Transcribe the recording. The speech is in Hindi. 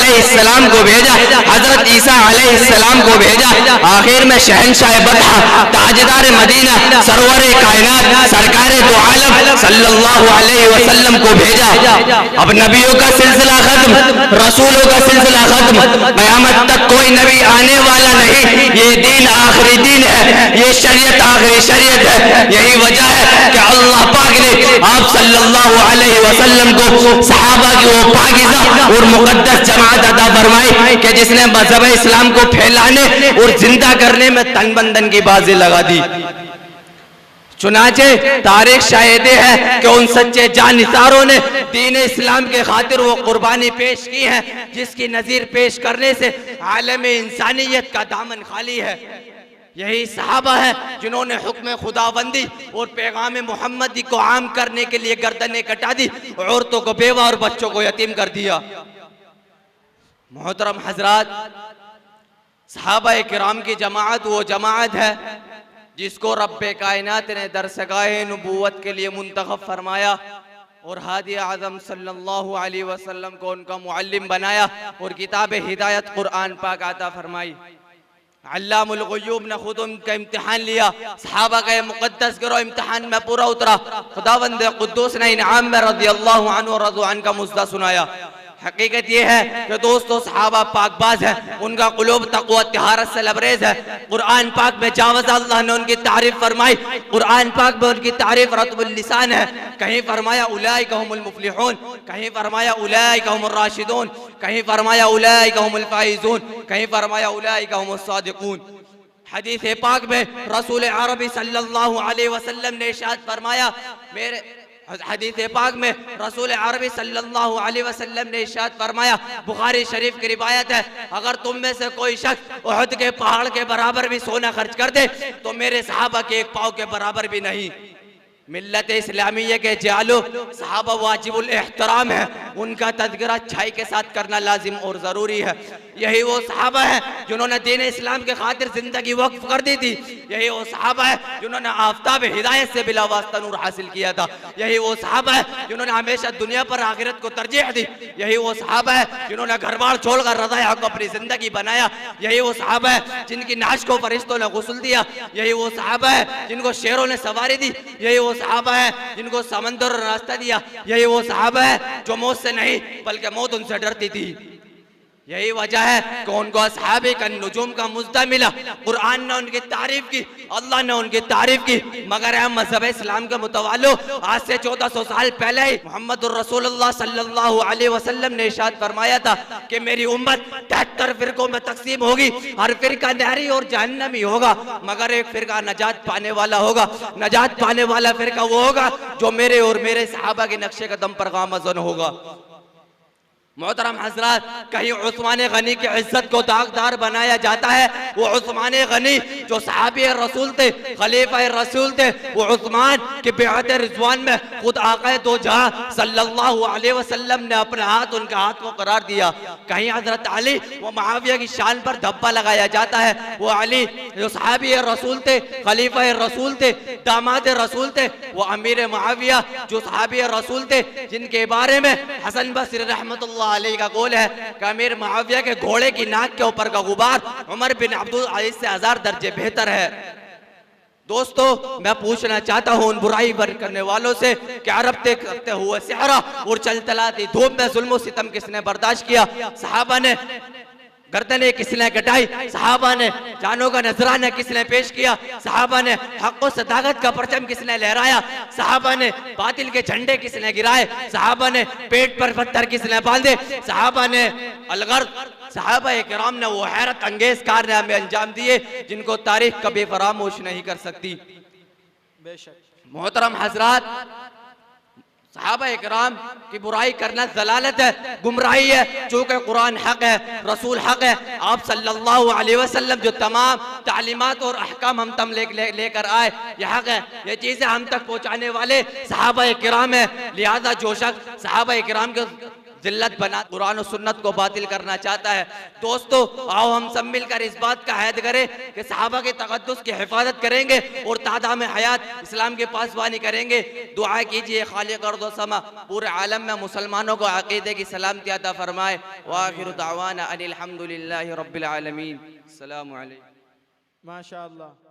अलैहिस्सलाम को भेजा, हजरत ईसा अलैहिस्सलाम को भेजा, आखिर में शहंशाह बतहा, ताजदार मदीना, सरवर कायनात, सरकार दो आलम सल्लल्लाहु अलैहि वसल्लम को भेजा। अब नबियों का सिलसिला खत्म, रसूलों का सिलसिला खत्म, क़यामत तक कोई नबी आने वाला नहीं। ये दीन आखिरी दीन है, ये शरीयत आखिरी शरीयत है। यही वजह है कि अल्लाह पाक ने आप सल्लल्लाहु अलैहि वसल्लम को सहाबा की वो पाकीज़ा और मुक़द्दस जमात अता फरमाई कि जिसने मज़हब इस्लाम को फैलाने और जिंदा करने में तन बंधन की बाजी लगा दी। चुनाचे तारीख शाहिद है कि उन सच्चे जानिसारों ने दीन इस्लाम के खातिर वो कुर्बानी पेश की है जिसकी नजीर पेश करने से आलम इंसानियत का दामन खाली है। यही सहाबा है जिन्होंने हुक्म खुदाबंदी और पैगाम मोहम्मदी को आम करने के लिए गर्दनें कटा दी, औरतों को बेवा और बच्चों को यतीम कर दिया। मोहतरम हजरात, सहाबा किराम की जमात वो जमात है जिसको रब्बे कायनात ने दरसगाहे नबूवत के लिए मुंतखब फरमाया और हादी आज़म सल्लल्लाहु अलैहि वसल्लम को उनका मुअल्लिम बनाया और किताब हिदायत कुरान पाक अता फरमाई। अल्लामुल गुयूब ने खुद उनका इम्तिहान लिया, सहाबा का मुक़द्दस गिरोह इम्तिहान में पूरा उतरा। खुदावंद कुद्दूस ने इनाम में रज़ियल्लाहु अन्हु व रज़ू अन्हु का मुज़्ज़ा सुनाया। हकीकत ये है कि दोस्तों सहाबा पाकबाज है, उनका क़ुलूब तक़वा तिहारत से लबरेज है। कुरान पाक में जावज़ अल्लाह ने उनकी तारीफ फरमाई, कुरान पाक में उनकी तारीफ रत्बुल लिसान है। कहीं फरमाया उलाइका हुमुल मुफ़्लिहून, कहीं फरमाया उलाइका हुमुर राशिदून, कहीं फरमाया उलाइका हुमुल फ़ाइज़ून, कहीं फरमाया उलाइका हुमुस सादिक़ून। हदीस पाक में रसूल अरबी सल्लल्लाहु अलैहि वसल्लम ने इरशाद फरमाया, मेरे हदीस पाक में रसूल अरबी सल्लल्लाहु अलैहि वसल्लम ने इरशाद फरमाया, बुखारी शरीफ की रिवायत है, अगर तुम में से कोई शख्स उहद के पहाड़ के बराबर भी सोना खर्च कर दे तो मेरे सहाबा के एक पाँव के बराबर भी नहीं। मिल्लत इस्लामिया के जालो सहाबा वाजिबुल एहतराम है, उनका तज़किरा अच्छाई के साथ करना लाजिम और ज़रूरी है। यही वो सहाबा है जिन्होंने दीन इस्लाम के खातिर ज़िंदगी वक्फ कर दी थी। यही वो सहाबा है जिन्होंने आफ्ताब हिदायत से बिला वास्ता नूर हासिल किया था। यही वो सहाबा है जिन्होंने हमेशा दुनिया पर आखिरत को तरजीह दी। यही वो सहाबा है जिन्होंने घर बार छोड़कर रज़ाए हक़ अपनी ज़िंदगी बनाया। यही वो सहाबा है जिनकी नाश को फरिश्तों ने गुस्ल दिया। यही वो सहाबा है जिनको शेरों ने सवारी दी। यही वो सहाबा है जिनको समंदर और रास्ता दिया। यही वो सहाबा है जो मौत से नहीं बल्कि मौत उनसे डरती थी। यही वजह है कि उनको असहाबे का नुजूम का मुज्दा मिला। कुरान ने उनकी तारीफ की, अल्लाह ने उनकी तारीफ की। मगर हम मज़हब इस्लाम के मुतवालो आज से 1400 साल पहले ही मुहम्मदुर रसूलुल्लाह सल्लल्लाहु अलैहि वसल्लम ने इरशाद फरमाया था कि मेरी उम्मत 73 फिरकों में तकसीम होगी, हर फिरका नारी और जहन्नमी होगा, मगर एक फिरका नजात पाने वाला होगा। नजात पाने वाला फिरका वो होगा जो मेरे और मेरे सहाबा के नक्शे कदम पर गामज़न होगा। मोहतरम हजरात, कहीं उस्मान गनी की इज्जत को दागदार बनाया जाता है। वो उस्मान गनी जो सहाबी रसूल थे, खलीफा रसूल थे, वो उस्मान के बेअत रिज़वान में खुद आका दो जहां सल्लल्लाहु अलैहि वसल्लम ने अपना हाथ उनका हाथ को करार दिया। कहीं हजरत अली व मुआविया की शान पर धब्बा लगाया जाता है। वो अली जो सहाबी रसूल थे, खलीफा रसूल थे, दामाद रसूल थे, वो अमीर मुआविया जो सहाबी रसूल थे, जिनके बारे में हसन बसरी रहमतुल्लाह अलैहि का कौल है कि अमीर मुआविया के घोड़े की नाक के ऊपर का गुबार उमर बिन अब्दुल अजीज से 1000 दर्जे बेहतर है। दोस्तों, मैं पूछना चाहता हूँ उन बुराई करने वालों से कि अरबते करते हुए सहरा और चलचलाती धूप में जुल्म सितम किसने बर्दाश्त किया? सहाबा ने गर्दनें किसने कटाई? सहाबा ने जानों का नजराना किसने पेश किया? सहाबा ने हक और सदाकत का परचम किसने लहराया? सहाबा ने बातिल के झंडे किसने गिराए? सहाबा ने पेट पर पत्थर किसने बांधे? सहाबा ने अलगर्द सहाबा किराम ने वो हैरत अंगेज कारनामे अंजाम दिए जिनको तारीख कभी फरामोश नहीं कर सकती। मोहतरम हजरात, सहाबा इकराम की बुराई करना जलालत है, गुमराही है। चूँकि कुरान हक है, रसूल हक है, आप सल्लल्लाहु अलैहि वसल्लम जो तमाम तालीमात और अहकाम हम तम लेकर आए, यह हक है। ये चीज़ें हम तक पहुँचाने वाले सहाबा इकराम है। लिहाजा जो शख्स सहाबा इकराम के जिल्लत बना, कुरान और सुन्नत को बातिल करना चाहता है। दोस्तों आओ हम सब मिलकर इस बात का अहद करें कि सहाबा के तक़द्दुस की हिफाजत करेंगे और तादाम हयात इस्लाम के पासबानी करेंगे। दुआ कीजिए खालिक अर्द व समा पूरे आलम में मुसलमानों को अक़ीदे की सलामती अता फरमाए। व आखिरु दावाना अनिल हम्दुलिल्लाहि रब्बिल आलमीन। अस्सलामु अलैकुम। माशाअल्लाह।